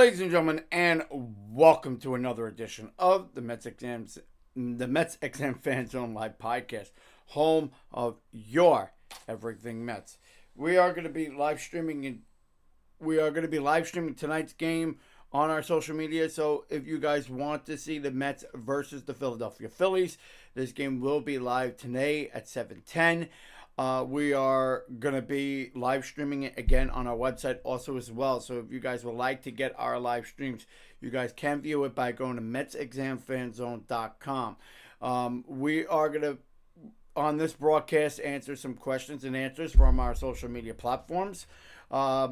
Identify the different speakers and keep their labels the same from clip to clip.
Speaker 1: ladies and gentlemen, and welcome to another edition of the MetsXM Fan Zone Live Podcast, home of your everything Mets. We are going to be live streaming tonight's game on our social media. So if you guys want to see the Mets versus the Philadelphia Phillies, this game will be live today at 7:10. We are going to be live streaming it again on our website also as well. So if you guys would like to get our live streams, you guys can view it by going to MetsXMFanZone.com. We are going to, on this broadcast, answer some questions and answers from our social media platforms. I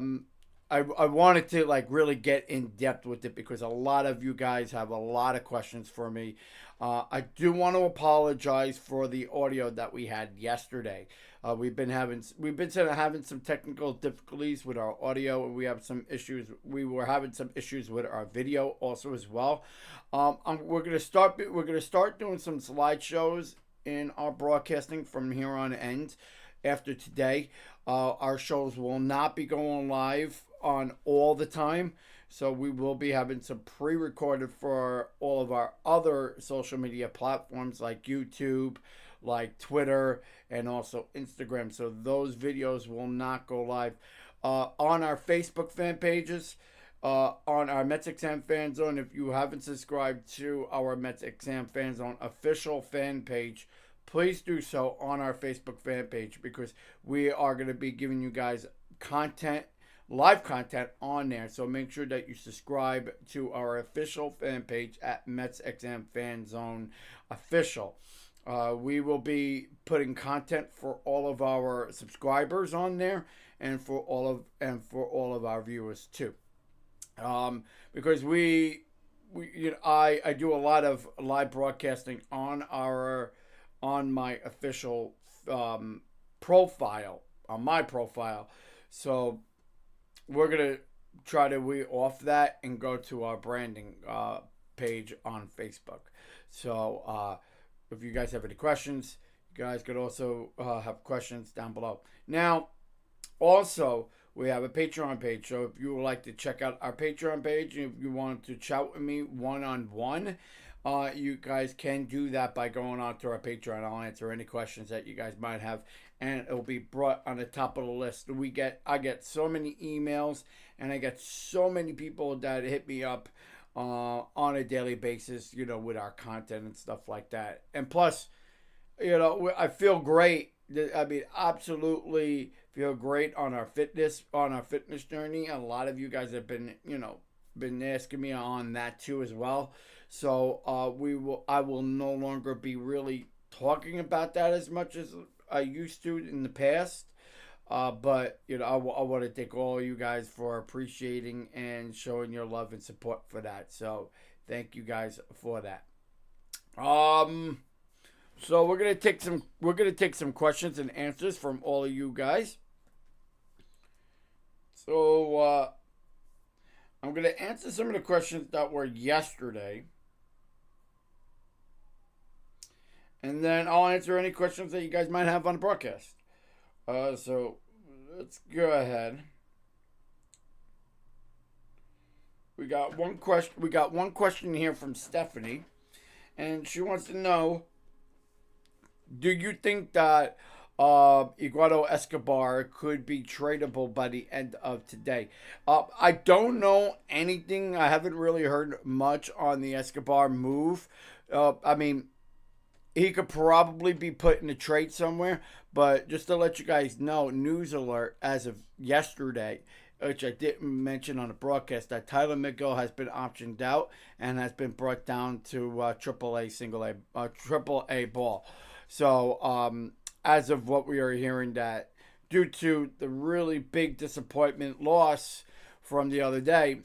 Speaker 1: wanted to really get in depth with it because a lot of you guys have a lot of questions for me. I do want to apologize for the audio that we had yesterday. We've been having some technical difficulties with our audio, and we have some issues. We were having some issues with our video also as well. We're gonna start doing some slideshows in our broadcasting from here on end. After today, our shows will not be going live on all the time. So we will be having some pre-recorded for all of our other social media platforms like YouTube, like Twitter, and also Instagram. So those videos will not go live. On our Facebook fan pages, on our MetsXMFanZone, if you haven't subscribed to our MetsXMFanZone official fan page, please do so on our Facebook fan page because we are going to be giving you guys live content on there. So make sure that you subscribe to our official fan page at MetsXMFanZone official. We will be putting content for all of our subscribers on there and for all of our viewers too. Because I do a lot of live broadcasting on my official profile, on my profile. So we're going to try to off that and go to our branding page on Facebook. So if you guys have any questions, you guys could also have questions down below. Now, also, we have a Patreon page. So if you would like to check out our Patreon page, if you want to chat with me one-on-one, you guys can do that by going on to our Patreon. I'll answer any questions that you guys might have, and it'll be brought on the top of the list. I get so many emails, and I get so many people that hit me up on a daily basis, with our content and stuff like that. And plus, I feel great. I mean, absolutely feel great on our fitness journey. A lot of you guys have been asking me on that too as well. So I will no longer be really talking about that as much as I used to in the past. But I want to thank all you guys for appreciating and showing your love and support for that. So thank you guys for that. So we're gonna take some questions and answers from all of you guys. So I'm gonna answer some of the questions that were yesterday. And then I'll answer any questions that you guys might have on the broadcast. So let's go ahead. We got one question here from Stephanie, and she wants to know: do you think that Eduardo Escobar could be tradable by the end of today? I don't know anything. I haven't really heard much on the Escobar move. I mean, he could probably be put in a trade somewhere, but just to let you guys know, news alert as of yesterday, which I didn't mention on the broadcast, that Tyler McGill has been optioned out and has been brought down to Triple A ball. So as of what we are hearing, that due to the really big disappointment loss from the other day,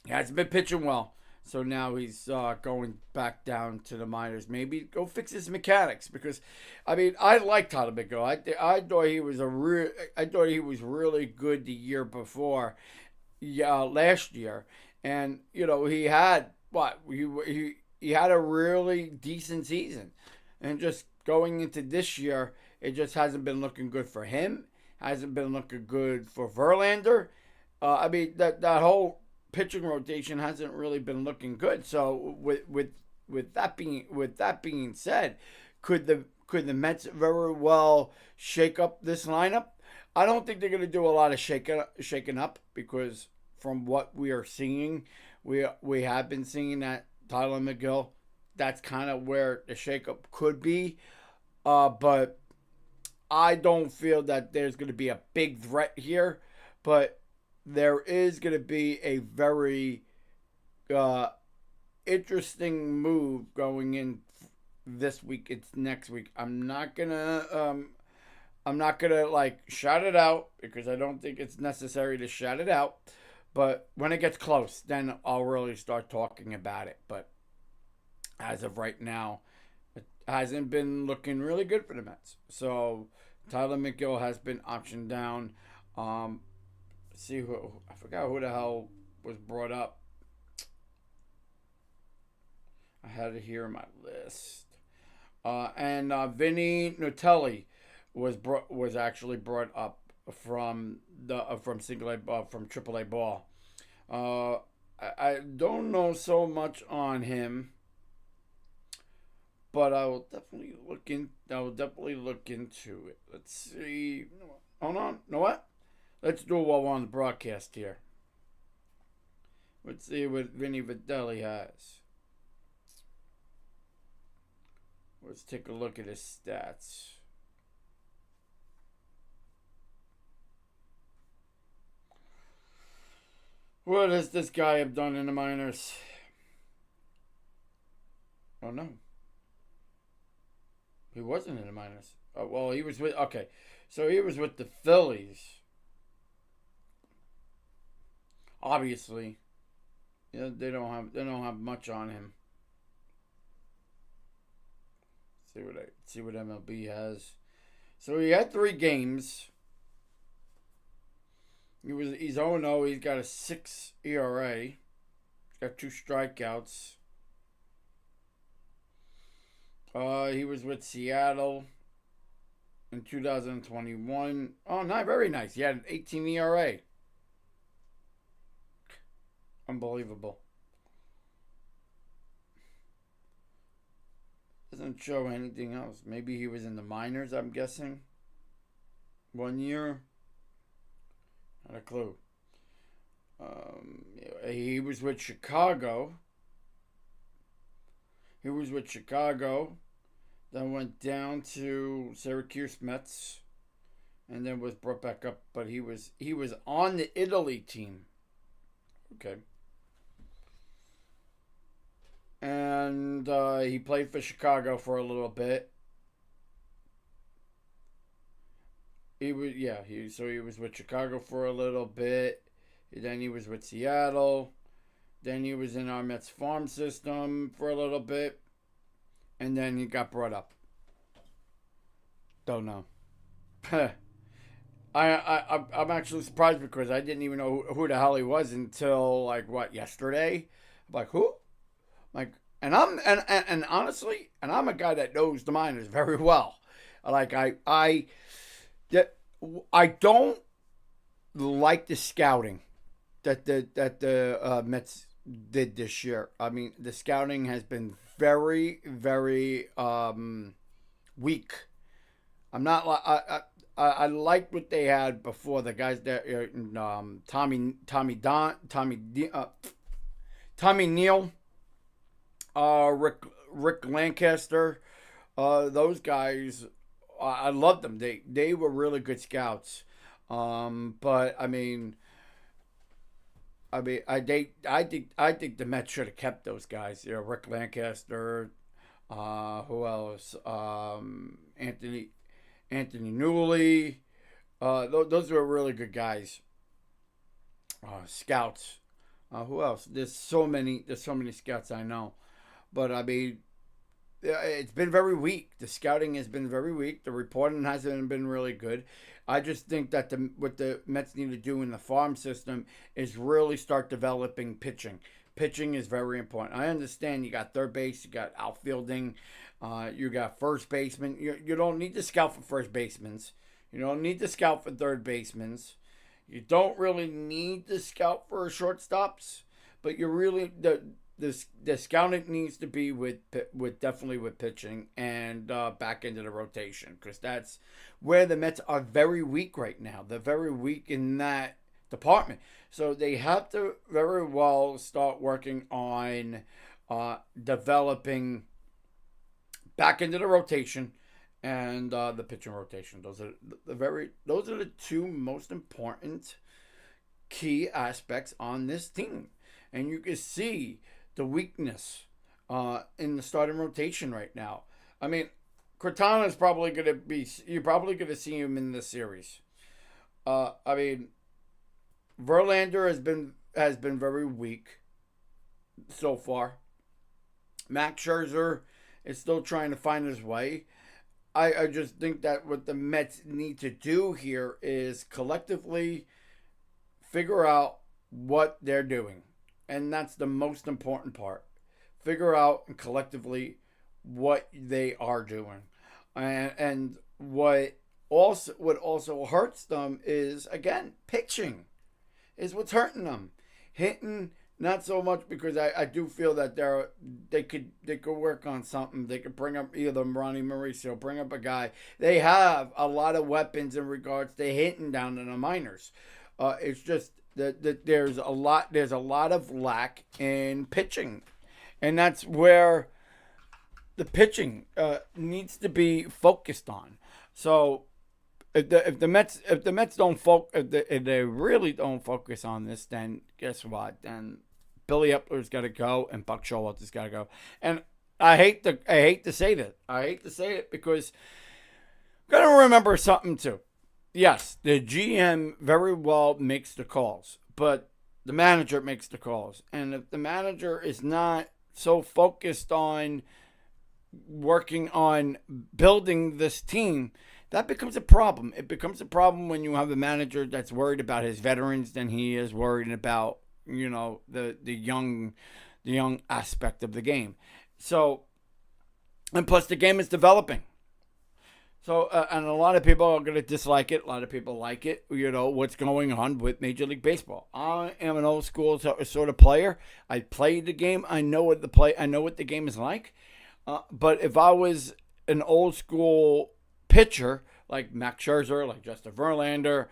Speaker 1: he hasn't been pitching well. So now he's going back down to the minors. Maybe go fix his mechanics, because I mean, I like Tyler McGill. I thought he was really good the year before, last year, and he had he had a really decent season, and just going into this year, it just hasn't been looking good for him. Hasn't been looking good for Verlander. I mean, that whole pitching rotation hasn't really been looking good. So with that being said, could the Mets very well shake up this lineup? I don't think they're going to do a lot of shaking up because from what we are seeing, we have been seeing that Tyler McGill. That's kind of where the shakeup could be, but I don't feel that there's going to be a big threat here. But there is going to be a very uh, interesting move going in this week. It's next week. I'm not gonna like shout it out because I don't think it's necessary to shout it out. But when it gets close, then I'll really start talking about it. But as of right now, it hasn't been looking really good for the Mets. So Tyler McGill has been optioned down. See who I forgot who the hell was brought up. I had it here in my list. And Vinny Nutelli was actually brought up from single A from Triple A ball. I don't know so much on him, but I will definitely look into it. Let's see. Hold on. You know what? Let's do it while we're on the broadcast here. Let's see what Vinny Videlli has. Let's take a look at his stats. What does this guy have done in the minors? Oh, no. He wasn't in the minors. Oh, well, he was with... Okay. So he was with the Phillies. Obviously. Yeah, they don't have much on him. See what MLB has. So he had 3 games. He's 0-0. He's got a 6 ERA. He's got 2 strikeouts. He was with Seattle in 2021. Oh, not very nice. He had an 18 ERA. Unbelievable. Doesn't show anything else. Maybe he was in the minors, I'm guessing. 1 year. Not a clue. He was with Chicago. Then went down to Syracuse Mets. And then was brought back up. But he was on the Italy team. Okay. And he played for Chicago for a little bit. He was with Chicago for a little bit. Then he was with Seattle. Then he was in our Mets farm system for a little bit. And then he got brought up. Don't know. I'm actually surprised because I didn't even know who the hell he was until yesterday. I'm like, who? Like, and honestly, I'm a guy that knows the minors very well. Like I don't like the scouting that the Mets did this year. I mean, the scouting has been very, very weak. I'm not like I like what they had before. The guys that Tommy Neal, Rick Lancaster, those guys. I loved them. They were really good scouts. But I think the Mets should have kept those guys. Rick Lancaster, who else? Anthony Newley. Those were really good guys. Scouts. Who else? There's so many scouts I know. But it's been very weak. The scouting has been very weak. The reporting hasn't been really good. I just think that what the Mets need to do in the farm system is really start developing pitching. Pitching is very important. I understand you got third base, you got outfielding, you got first baseman. You don't need to scout for first basemen. You don't need to scout for third basemen. You don't really need to scout for shortstops, but you really the scouting needs to be with definitely with pitching and back into the rotation, because that's where the Mets are very weak right now. They're very weak in that department, so they have to very well start working on developing back into the rotation and the pitching rotation. Those are the two most important key aspects on this team, and you can see the weakness in the starting rotation right now. I mean, Cortana is probably going to be. You're probably going to see him in this series. I mean, Verlander has been very weak so far. Max Scherzer is still trying to find his way. I just think that what the Mets need to do here is collectively figure out what they're doing. And that's the most important part. Figure out and collectively what they are doing. And what also hurts them is, again, pitching is what's hurting them. Hitting, not so much, because I do feel that they could work on something. They could bring up either Ronnie Mauricio, bring up a guy. They have a lot of weapons in regards to hitting down in the minors. It's just that there's a lot of lack in pitching, and that's where the pitching needs to be focused on. So if the Mets don't if they really don't focus on this, then guess what? Then Billy Epler's got to go and Buck Showalter's got to go. And I hate to say that. I hate to say it, because I'm gonna remember something too. Yes, the GM very well makes the calls, but the manager makes the calls. And if the manager is not so focused on working on building this team, that becomes a problem. It becomes a problem when you have a manager that's worried about his veterans than he is worried about, the young aspect of the game. So, and plus the game is developing. So, and a lot of people are going to dislike it. A lot of people like it. What's going on with Major League Baseball. I am an old school sort of player. I played the game. I know what the game is like. But if I was an old school pitcher like Max Scherzer, like Justin Verlander,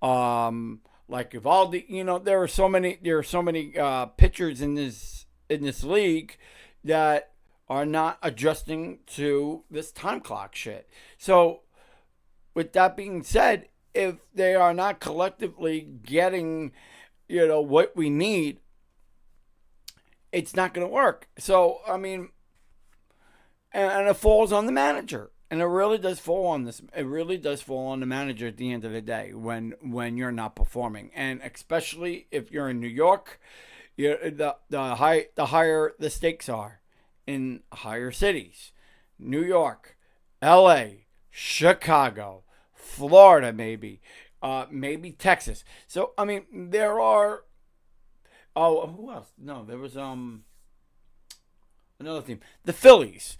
Speaker 1: like Evaldi, there are so many pitchers in this league that are not adjusting to this time clock shit. So, with that being said, if they are not collectively getting, what we need, it's not going to work. So, I mean, and it falls on the manager. And it really does fall on this. It really does fall on the manager at the end of the day when you're not performing, and especially if you're in New York, the higher the stakes are in higher cities, New York, L.A., Chicago, Florida, maybe Texas. So I mean, there are. Oh, who else? No, there was another team, the Phillies.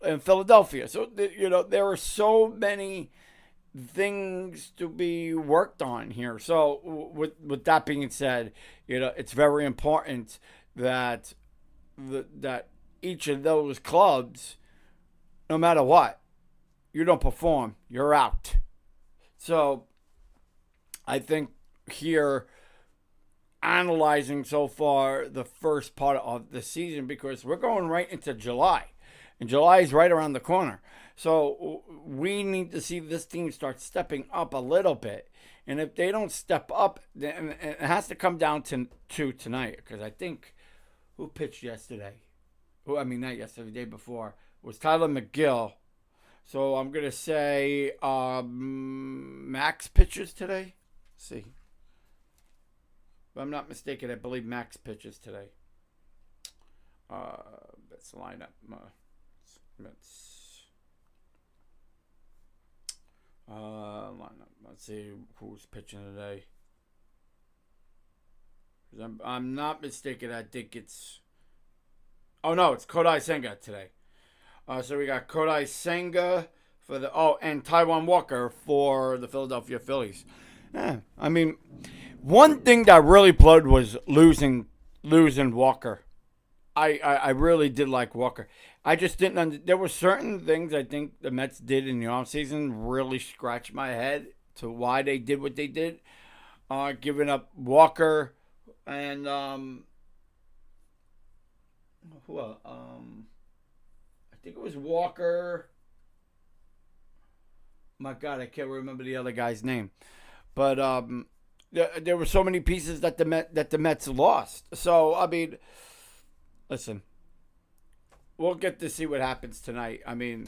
Speaker 1: In Philadelphia. So, there are so many things to be worked on here. So, with that being said, it's very important that that each of those clubs, no matter what, you don't perform, you're out. So, I think here, analyzing so far the first part of the season, because we're going right into July. And July is right around the corner. So we need to see this team start stepping up a little bit. And if they don't step up, then it has to come down to tonight. Because I think, who pitched yesterday? Not yesterday, the day before. It was Tyler McGill. So I'm going to say Max pitches today. Let's see. If I'm not mistaken, I believe Max pitches today. Let's line up. Let's see who's pitching today. I'm not mistaken. I think it's. Oh no, it's Kodai Senga today. So we got Kodai Senga for and Taijuan Walker for the Philadelphia Phillies. I mean, one thing that really blowed was losing Walker. I really did like Walker. I just didn't. There were certain things I think the Mets did in the offseason really scratched my head to why they did what they did. Giving up Walker and who I think it was Walker. My God, I can't remember the other guy's name, but there were so many pieces that the Mets lost. So I mean, listen, we'll get to see what happens tonight. I mean,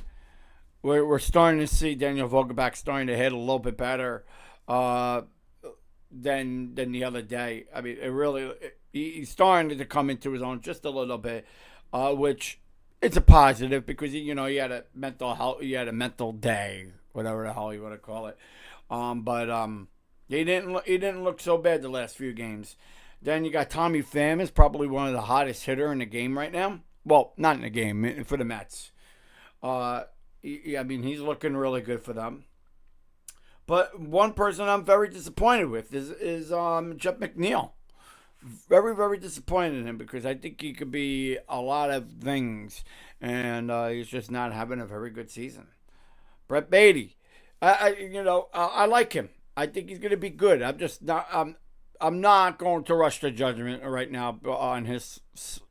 Speaker 1: we're starting to see Daniel Vogelbach starting to hit a little bit better than the other day. I mean, he's starting to come into his own just a little bit, which it's a positive because he had a mental day, whatever the hell you want to call it. But he didn't look so bad the last few games. Then you got Tommy Pham is probably one of the hottest hitter in the game right now. Well, not in the game, for the Mets. I mean, he's looking really good for them. But one person I'm very disappointed with is Jeff McNeil. Very, very disappointed in him because I think he could be a lot of things, and he's just not having a very good season. Brett Beatty, I like him. I think he's going to be good. I'm not going to rush to judgment right now on his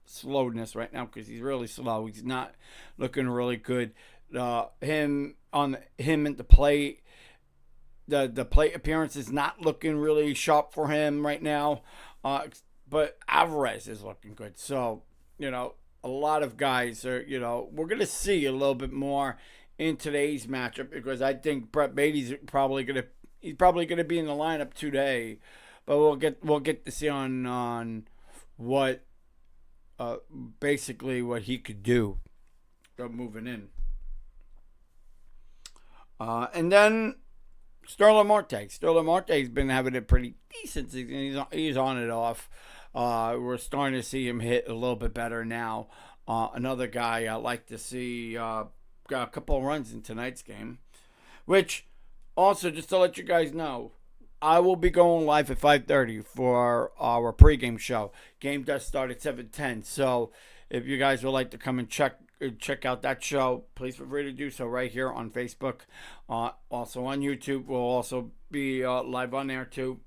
Speaker 1: slowness right now because he's really slow. He's not looking really good. Him at the plate. The plate appearance is not looking really sharp for him right now. But Alvarez is looking good. So, a lot of guys are, we're going to see a little bit more in today's matchup because I think Brett Beatty's probably going to be in the lineup today. But we'll get to see on what basically what he could do moving in. And then Sterling Marte. Sterling Marte's been having it pretty decent. He's on it off. We're starting to see him hit a little bit better now. Another guy I like to see got a couple of runs in tonight's game. Which, also, just to let you guys know, I will be going live at 5:30 for our pregame show. Game does start at 7:10. So if you guys would like to come and check out that show, please feel free to do so right here on Facebook. Also on YouTube. We'll also be live on there too.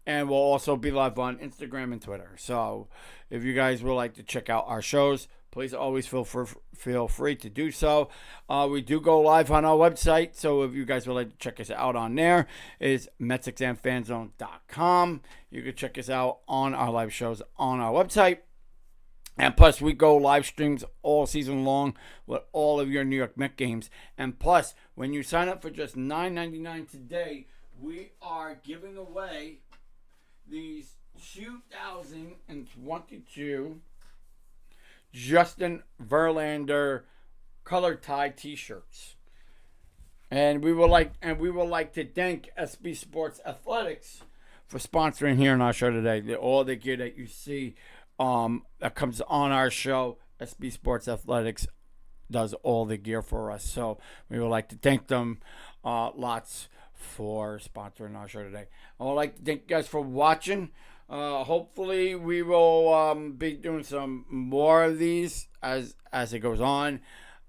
Speaker 1: And we'll also be live on Instagram and Twitter. So if you guys would like to check out our shows, please always feel free to do so. We do go live on our website. So if you guys would like to check us out on there, it's MetsXMFanZone.com. You can check us out on our live shows on our website. And plus, we go live streams all season long with all of your New York Mets games. And plus, when you sign up for just $9.99 today, we are giving away these 2022 Justin Verlander color tie T-shirts. And we would like to thank SB Sports Athletics for sponsoring here on our show today. All the gear that you see that comes on our show, SB Sports Athletics does all the gear for us. So we would like to thank them lots for sponsoring our show today. I would like to thank you guys for watching. Hopefully we will be doing some more of these as it goes on.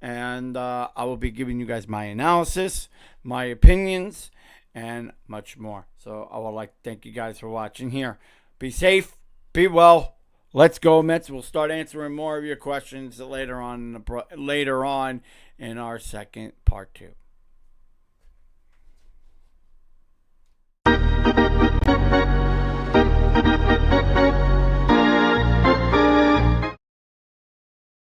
Speaker 1: And I will be giving you guys my analysis, my opinions, and much more. So I would like to thank you guys for watching here. Be safe. Be well. Let's go, Mets. We'll start answering more of your questions later on in our second part 2.